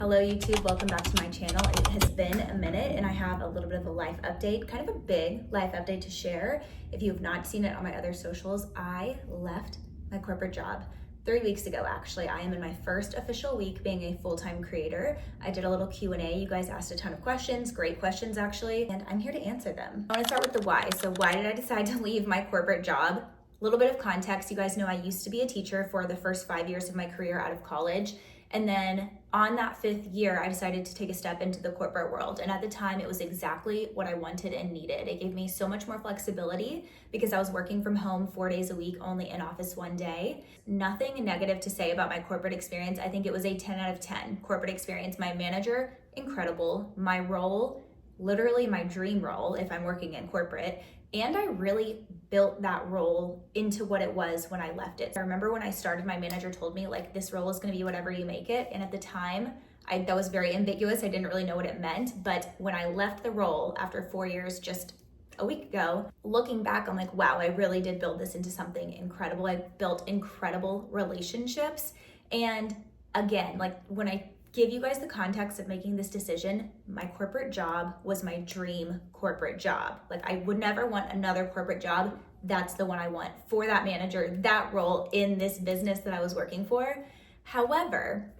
Hello YouTube, welcome back to my channel. It has been a minute and I have a little bit of a life update, kind of a big life update to share. If you have not seen it on my other socials, I left my corporate job 3 weeks ago actually. I am in my first official week being a full-time creator. I did a little Q&A. You guys asked a ton of questions, great questions actually, and I'm here to answer them. I want to start with the why. So why did I decide to leave my corporate job? A little bit of context. You guys know I used to be a teacher for the first 5 years of my career out of college. And then on that 5th year, I decided to take a step into the corporate world. And at the time, it was exactly what I wanted and needed. It gave me so much more flexibility because I was working from home 4 days a week, only in office 1 day. Nothing negative to say about my corporate experience. I think it was a 10 out of 10 corporate experience. My manager, incredible. My role, literally my dream role if I'm working in corporate. And I really built that role into what it was when I left it. I remember when I started, my manager told me like, this role is gonna be whatever you make it. And at the time, that was very ambiguous. I didn't really know what it meant. But when I left the role after 4 years, just a week ago, looking back, I'm like, wow, I really did build this into something incredible. I built incredible relationships. And again, like when I give you guys the context of making this decision, my corporate job was my dream corporate job. Like I would never want another corporate job. That's the one I want for that manager, that role in this business that I was working for. However,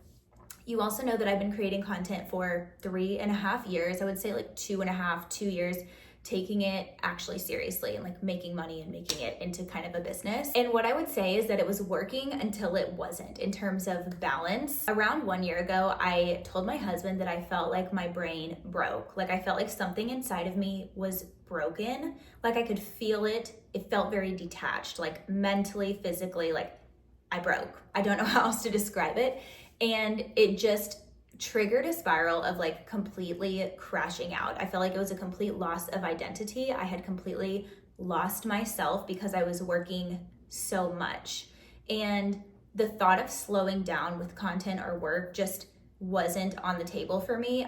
you also know that I've been creating content for 3.5 years. I would say like 2.5, 2 years, taking it actually seriously and like making money and making it into kind of a business. And what I would say is that it was working until it wasn't in terms of balance. Around 1 year ago, I told my husband that I felt like my brain broke. Like I felt like something inside of me was broken. Like I could feel it. It felt very detached, like mentally, physically, like I broke. I don't know how else to describe it. And it just triggered a spiral of like completely crashing out. I felt like it was a complete loss of identity. I had completely lost myself because I was working so much. And the thought of slowing down with content or work just wasn't on the table for me.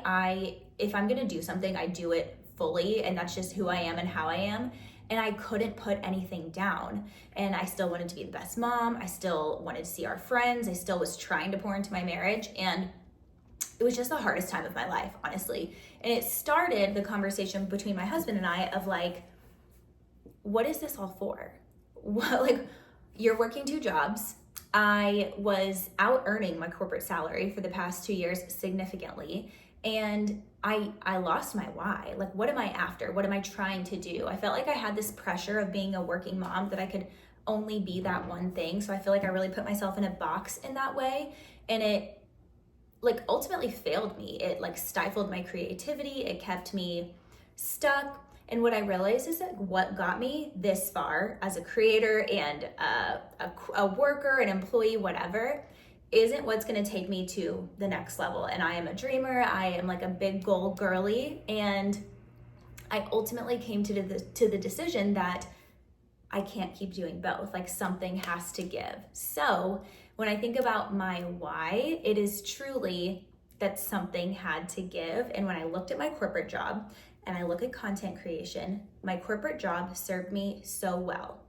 If I'm gonna do something, I do it fully, and that's just who I am and how I am. And I couldn't put anything down. And I still wanted to be the best mom. I still wanted to see our friends. I still was trying to pour into my marriage. And it was just the hardest time of my life, honestly. And it started the conversation between my husband and I of like, what is this all for? What, like, you're working 2 jobs. I was out earning my corporate salary for the past 2 years significantly. And I lost my why. Like, what am I after? What am I trying to do? I felt like I had this pressure of being a working mom that I could only be that one thing. So I feel like I really put myself in a box in that way. And it like ultimately failed me. It like stifled my creativity. It kept me stuck. And what I realized is that what got me this far as a creator and a worker, an employee, whatever, isn't what's gonna take me to the next level. And I am a dreamer. I am like a big goal girly. And I ultimately came to the decision that I can't keep doing both. Like something has to give. So when I think about my why, it is truly that something had to give. And when I looked at my corporate job and I look at content creation, my corporate job served me so well.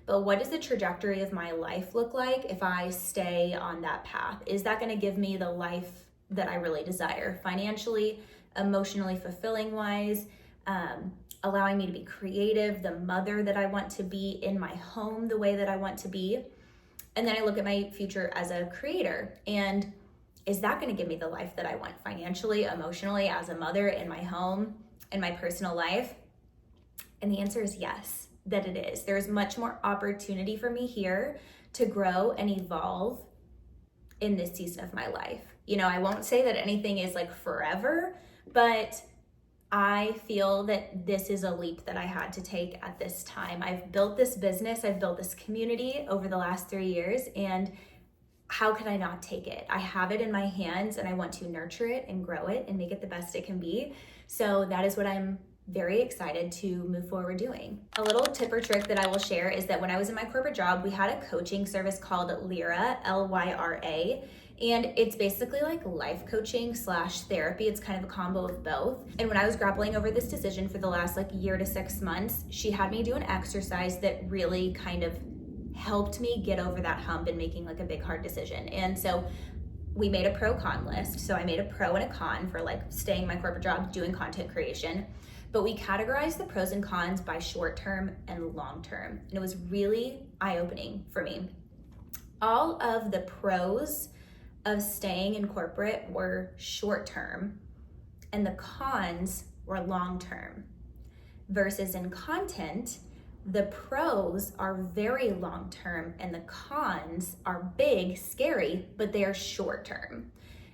But what does the trajectory of my life look like if I stay on that path? Is that gonna give me the life that I really desire, financially, emotionally fulfilling wise, allowing me to be creative, the mother that I want to be in my home, the way that I want to be? And then I look at my future as a creator, and is that gonna give me the life that I want financially, emotionally, as a mother, in my home, in my personal life? And the answer is yes, that it is. There's much more opportunity for me here to grow and evolve in this season of my life. You know, I won't say that anything is like forever, but I feel that this is a leap that I had to take at this time. I've built this business, I've built this community over the last 3 years, and how could I not take it? I have it in my hands and I want to nurture it and grow it and make it the best it can be. So that is what I'm very excited to move forward doing. A little tip or trick that I will share is that when I was in my corporate job, we had a coaching service called Lyra, Lyra. And it's basically like life coaching / therapy. It's kind of a combo of both. And when I was grappling over this decision for the last like year to 6 months, she had me do an exercise that really kind of helped me get over that hump in making like a big hard decision. And so we made a pro-con list. So I made a pro and a con for like staying in my corporate job, doing content creation. But we categorized the pros and cons by short-term and long-term. And it was really eye-opening for me. All of the pros of staying in corporate were short-term and the cons were long-term. Versus in content, the pros are very long-term and the cons are big, scary, but they are short-term.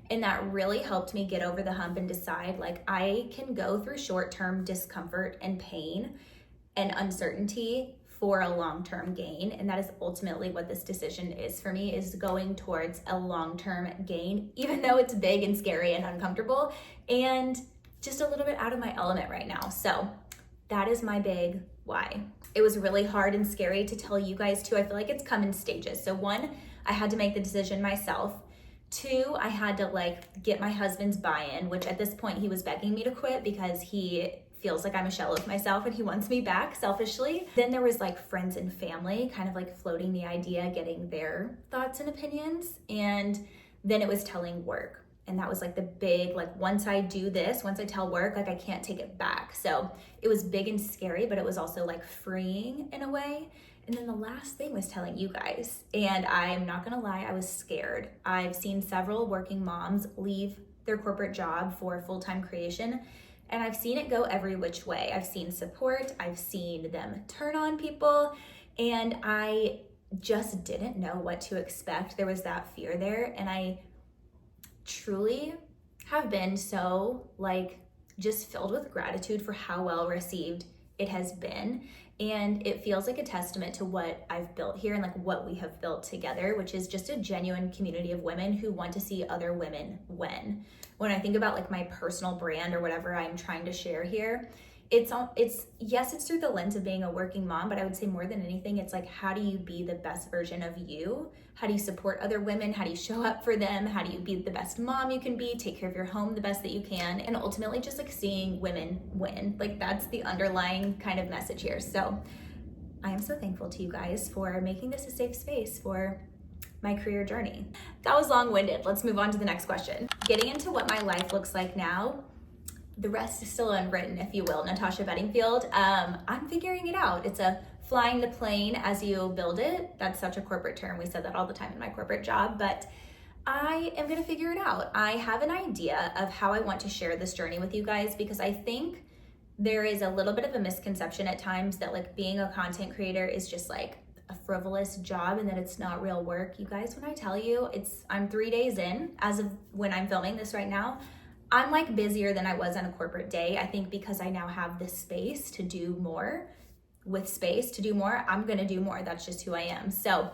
And that really helped me get over the hump and decide like I can go through short-term discomfort and pain and uncertainty for a long-term gain. And that is ultimately what this decision is for me, is going towards a long-term gain, even though it's big and scary and uncomfortable and just a little bit out of my element right now. So that is my big why. It was really hard and scary to tell you guys too. I feel like it's come in stages. So one, I had to make the decision myself. Two, I had to like get my husband's buy-in, which at this point he was begging me to quit because he feels like I'm a shell of myself and he wants me back selfishly. Then there was like friends and family kind of like floating the idea, getting their thoughts and opinions. And then it was telling work. And that was like the big, like once I do this, once I tell work, like I can't take it back. So it was big and scary, but it was also like freeing in a way. And then the last thing was telling you guys. And I'm not gonna lie, I was scared. I've seen several working moms leave their corporate job for full-time creation, and I've seen it go every which way. I've seen support, I've seen them turn on people, and I just didn't know what to expect. There was that fear there, and I truly have been so like just filled with gratitude for how well received it has been. And it feels like a testament to what I've built here and like what we have built together, which is just a genuine community of women who want to see other women win. When I think about like my personal brand or whatever I'm trying to share here, it's yes, it's through the lens of being a working mom, but I would say more than anything, it's like, how do you be the best version of you? How do you support other women? How do you show up for them? How do you be the best mom you can be? Take care of your home the best that you can. And ultimately just like seeing women win. Like that's the underlying kind of message here. So I am so thankful to you guys for making this a safe space for my career journey. That was long-winded. Let's move on to the next question. Getting into what my life looks like now, the rest is still unwritten, if you will, Natasha Bedingfield. I'm figuring it out. It's a flying the plane as you build it. That's such a corporate term. We said that all the time in my corporate job, but I am gonna figure it out. I have an idea of how I want to share this journey with you guys, because I think there is a little bit of a misconception at times that like being a content creator is just like a frivolous job and that it's not real work. You guys, when I tell you I'm 3 days in as of when I'm filming this right now, I'm like busier than I was on a corporate day. I think because I now have the space to do more. With space to do more, I'm gonna do more. That's just who I am. So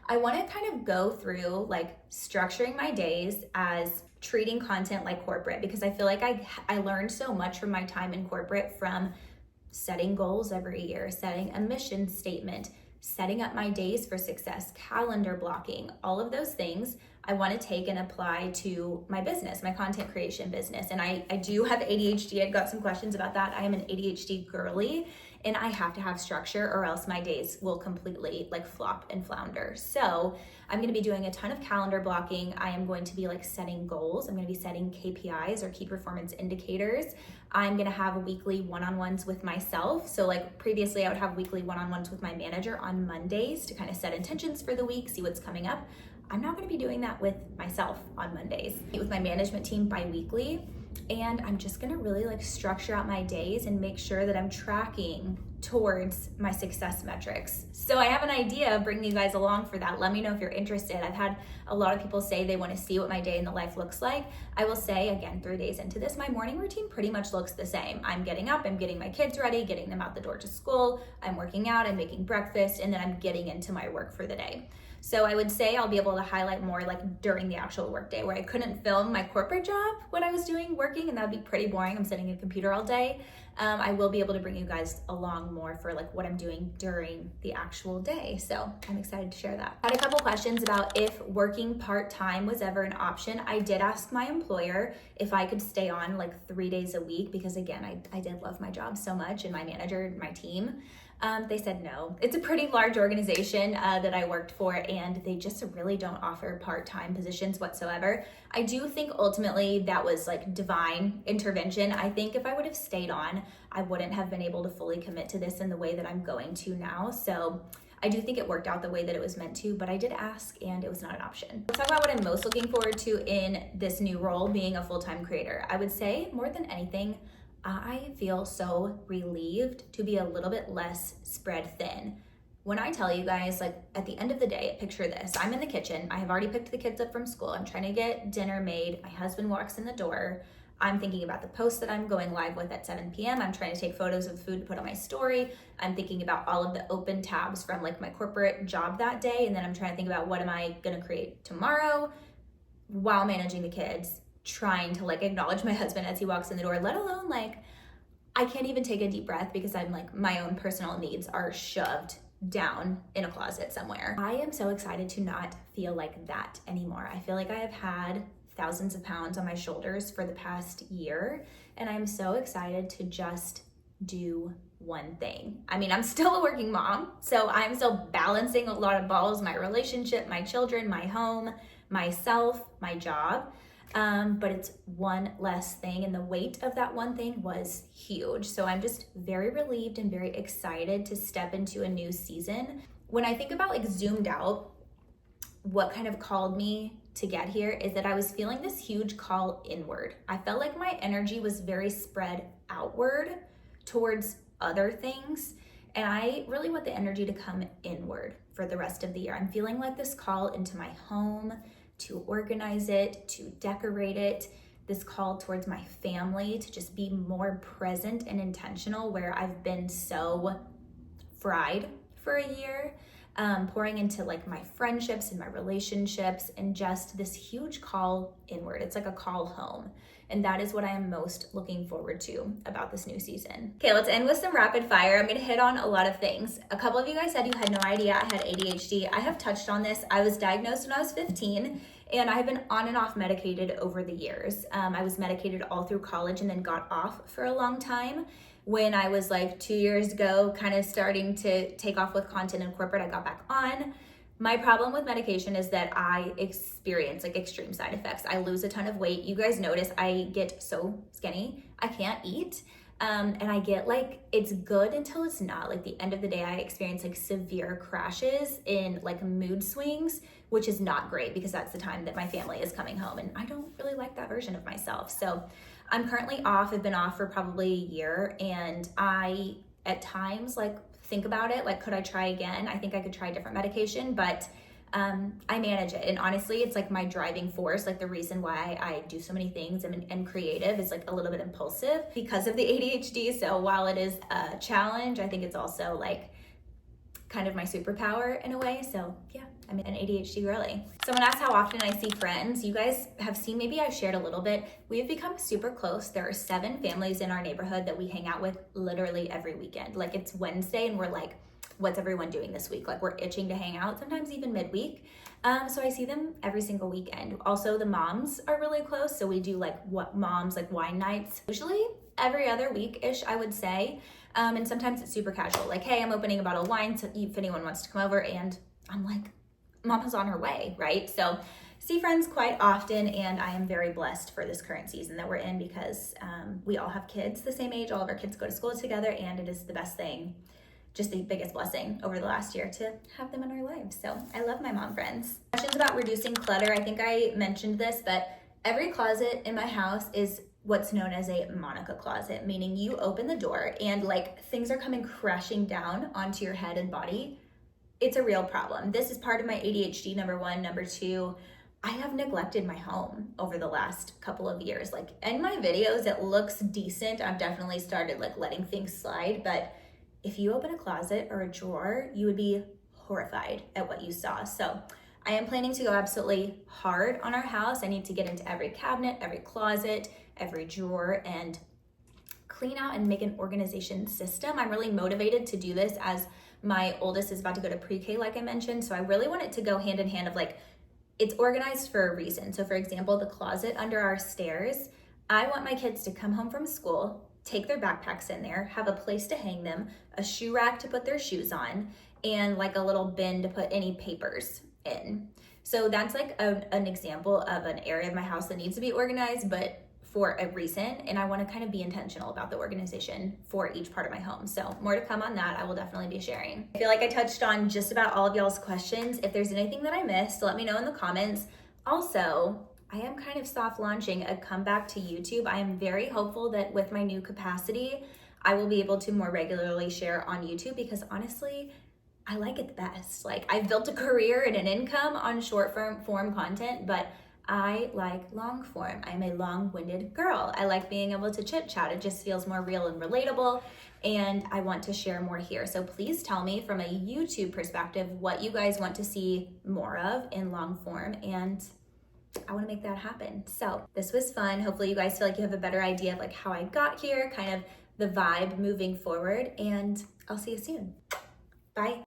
I wanna kind of go through like structuring my days as treating content like corporate, because I feel like I learned so much from my time in corporate, from setting goals every year, setting a mission statement, setting up my days for success, calendar blocking, all of those things I want to take and apply to my business, my content creation business. And I do have ADHD. I got some questions about that. I am an ADHD girly and I have to have structure or else my days will completely like flop and flounder. So I'm going to be doing a ton of calendar blocking. I am going to be like setting goals. I'm going to be setting KPIs or key performance indicators. I'm going to have weekly one-on-ones with myself. So like previously I would have weekly one-on-ones with my manager on Mondays to kind of set intentions for the week, see what's coming up. I'm now going to be doing that with myself on Mondays, meet with my management team bi-weekly, and I'm just going to really like structure out my days and make sure that I'm tracking towards my success metrics. So I have an idea of bringing you guys along for that. Let me know if you're interested. I've had a lot of people say they want to see what my day in the life looks like. I will say, again, 3 days into this, my morning routine pretty much looks the same. I'm getting up, I'm getting my kids ready, getting them out the door to school, I'm working out, I'm making breakfast, and then I'm getting into my work for the day. So I would say I'll be able to highlight more like during the actual workday, where I couldn't film my corporate job when I was working, and that would be pretty boring. I'm sitting at a computer all day. I will be able to bring you guys along more for like what I'm doing during the actual day. So I'm excited to share that. I had a couple questions about if working part-time was ever an option. I did ask my employer if I could stay on like 3 days a week, because again, I did love my job so much, and my manager, my team. They said no. It's a pretty large organization that I worked for, and they just really don't offer part-time positions whatsoever. I do think ultimately that was like divine intervention. I think if I would have stayed on, I wouldn't have been able to fully commit to this in the way that I'm going to now. So I do think it worked out the way that it was meant to, but I did ask and it was not an option. Let's talk about what I'm most looking forward to in this new role, being a full-time creator. I would say more than anything, I feel so relieved to be a little bit less spread thin. When I tell you guys, like at the end of the day, picture this. I'm in the kitchen. I have already picked the kids up from school. I'm trying to get dinner made. My husband walks in the door. I'm thinking about the post that I'm going live with at 7 p.m. I'm trying to take photos of food to put on my story. I'm thinking about all of the open tabs from like my corporate job that day. And then I'm trying to think about what am I gonna create tomorrow while managing the kids, trying to like acknowledge my husband as he walks in the door, let alone like, I can't even take a deep breath because I'm like, my own personal needs are shoved down in a closet somewhere. I am so excited to not feel like that anymore. I feel like I have had thousands of pounds on my shoulders for the past year, and I'm so excited to just do one thing. I mean, I'm still a working mom, so I'm still balancing a lot of balls, my relationship, my children, my home, myself, my job. But it's one less thing, and the weight of that one thing was huge. So I'm just very relieved and very excited to step into a new season. When I think about like zoomed out, what kind of called me to get here is that I was feeling this huge call inward. I felt like my energy was very spread outward towards other things, and I really want the energy to come inward for the rest of the year. I'm feeling like this call into my home, to organize it, to decorate it, this call towards my family to just be more present and intentional, where I've been so fried for a year, pouring into like my friendships and my relationships, and just this huge call inward. It's like a call home. And that is what I am most looking forward to about this new season. Okay, let's end with some rapid fire. I'm gonna hit on a lot of things. A couple of you guys said you had no idea I had ADHD. I have touched on this. I was diagnosed when I was 15, and I have been on and off medicated over the years. I was medicated all through college and then got off for a long time. When I was like 2 years ago, kind of starting to take off with content in corporate, I got back on. My problem with medication is that I experience like extreme side effects. I lose a ton of weight. You guys notice I get so skinny. I can't eat. And I get like, it's good until it's not. Like the end of the day, I experience like severe crashes in like mood swings, which is not great because that's the time that my family is coming home. And I don't really like that version of myself. So I'm currently off. I've been off for probably a year. And I, at times, like think about it, like, could I try again? I think I could try a different medication, but I manage it. And honestly, it's like my driving force, like the reason why I do so many things and creative is like a little bit impulsive because of the ADHD. So while it is a challenge, I think it's also like kind of my superpower in a way. So yeah, I'm an ADHD girly. Someone asked how often I see friends. You guys have seen, maybe I shared a little bit. We've become super close. There are 7 families in our neighborhood that we hang out with literally every weekend. Like it's Wednesday and we're like, what's everyone doing this week? Like we're itching to hang out, sometimes even midweek. So I see them every single weekend. Also, the moms are really close. So we do like what moms, like wine nights, usually every other week-ish, I would say. And sometimes it's super casual. Like, hey, I'm opening a bottle of wine so if anyone wants to come over, and I'm like, Mama's on her way, right? So see friends quite often, and I am very blessed for this current season that we're in because we all have kids the same age. All of our kids go to school together, and it is the best thing, just the biggest blessing over the last year to have them in our lives. So I love my mom friends. Questions about reducing clutter. I think I mentioned this, but every closet in my house is what's known as a Monica closet, meaning you open the door and like things are coming crashing down onto your head and body. It's a real problem. This is part of my ADHD, number 1. Number 2, I have neglected my home over the last couple of years. Like in my videos, it looks decent. I've definitely started like letting things slide, but if you open a closet or a drawer, you would be horrified at what you saw. So I am planning to go absolutely hard on our house. I need to get into every cabinet, every closet, every drawer, and clean out and make an organization system. I'm really motivated to do this as my oldest is about to go to pre-K, like I mentioned. So I really want it to go hand in hand of like, it's organized for a reason. So for example, the closet under our stairs, I want my kids to come home from school, take their backpacks in there, have a place to hang them, a shoe rack to put their shoes on, and like a little bin to put any papers in. So that's like an example of an area of my house that needs to be organized, but for a reason, and I want to kind of be intentional about the organization for each part of my home. So more to come on that. I will definitely be sharing. I feel like I touched on just about all of y'all's questions. If there's anything that I missed, let me know in the comments. Also, I am kind of soft launching a comeback to YouTube. I am very hopeful that with my new capacity, I will be able to more regularly share on YouTube, because honestly, I like it the best. Like, I've built a career and an income on short form content, but I like long form. I'm a long-winded girl. I like being able to chit chat. It just feels more real and relatable, and I want to share more here. So please tell me from a YouTube perspective what you guys want to see more of in long form, and I want to make that happen. So this was fun. Hopefully you guys feel like you have a better idea of like how I got here, kind of the vibe moving forward, and I'll see you soon. Bye.